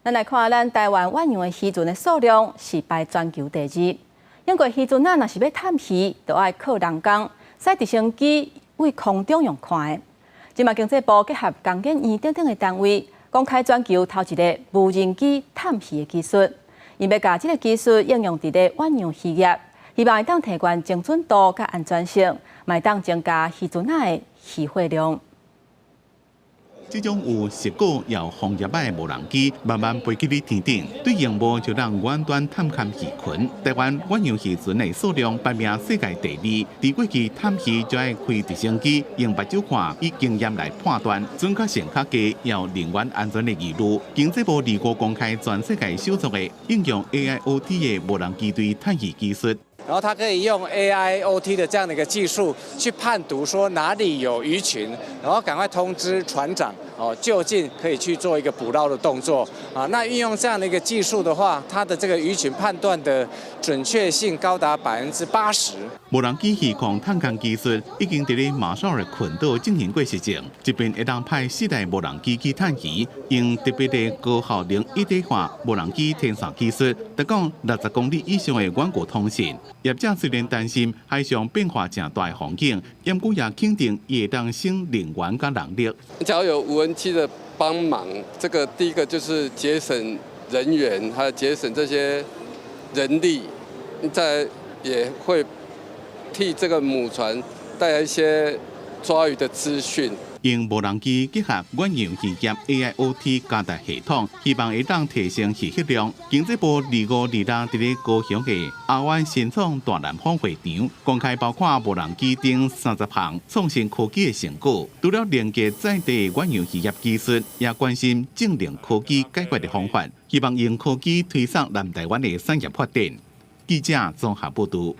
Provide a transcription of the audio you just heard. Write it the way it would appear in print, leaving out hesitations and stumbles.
咱来看咱台湾远洋的渔船的数量是排全球第二。英国渔船若是要探鱼，就要靠人工，使直升机为空中用看的。今嘛经济部结合工研院等等的单位，公开全球头一个无人机探鱼的技术。因要把这个技术应用伫咧远洋渔业，希望会当提高精准度甲安全性，会当增加渔船的渔获量。 这种有实果也有风业摆的无人机，慢慢飞起伫天顶，对荧幕就让远端探勘鱼群。台湾远洋渔船的数量排名世界第二。伫过去探鱼就要开直升机，用目睭看，以经验来判断，准确性较低，也有人员安全的疑虑。经济部2月公开全世界首创的应用 AIoT 的无人机对探鱼技术。 然后它可以用 AIoT 的这样的一个技术去判读说哪里有鱼群，然后赶快通知船长就近可以去做一个捕捞的动作啊。那运用这样的一个技术的话，它的这个鱼群判断的准确性高达80%。无人机渔港探勘技术已经伫咧马绍尔群岛进行过实证，这边会当派4台无人机去探鱼，用特别的高效能一体化无人机天线技术，达讲60公里以上的远距通信。 业者虽然担心海上变化正大的风景，不过也肯定也会当省人员甲人力。只要有无人机的帮忙，这个第一个就是节省人员，还有节省这些人力，再也会替这个母船带来一些抓鱼的资讯。 用无人机结合远洋渔业 AIoT 加大系统，希望会当提升渔获量。经济部2月2日伫咧高雄的亚湾新创大南方会场，公开包括无人机等30项创新科技的成果。除了连接在地远洋渔业技术，也关心正能科技解决的方法，希望用科技推动南台湾的产业发展。记者综合报道。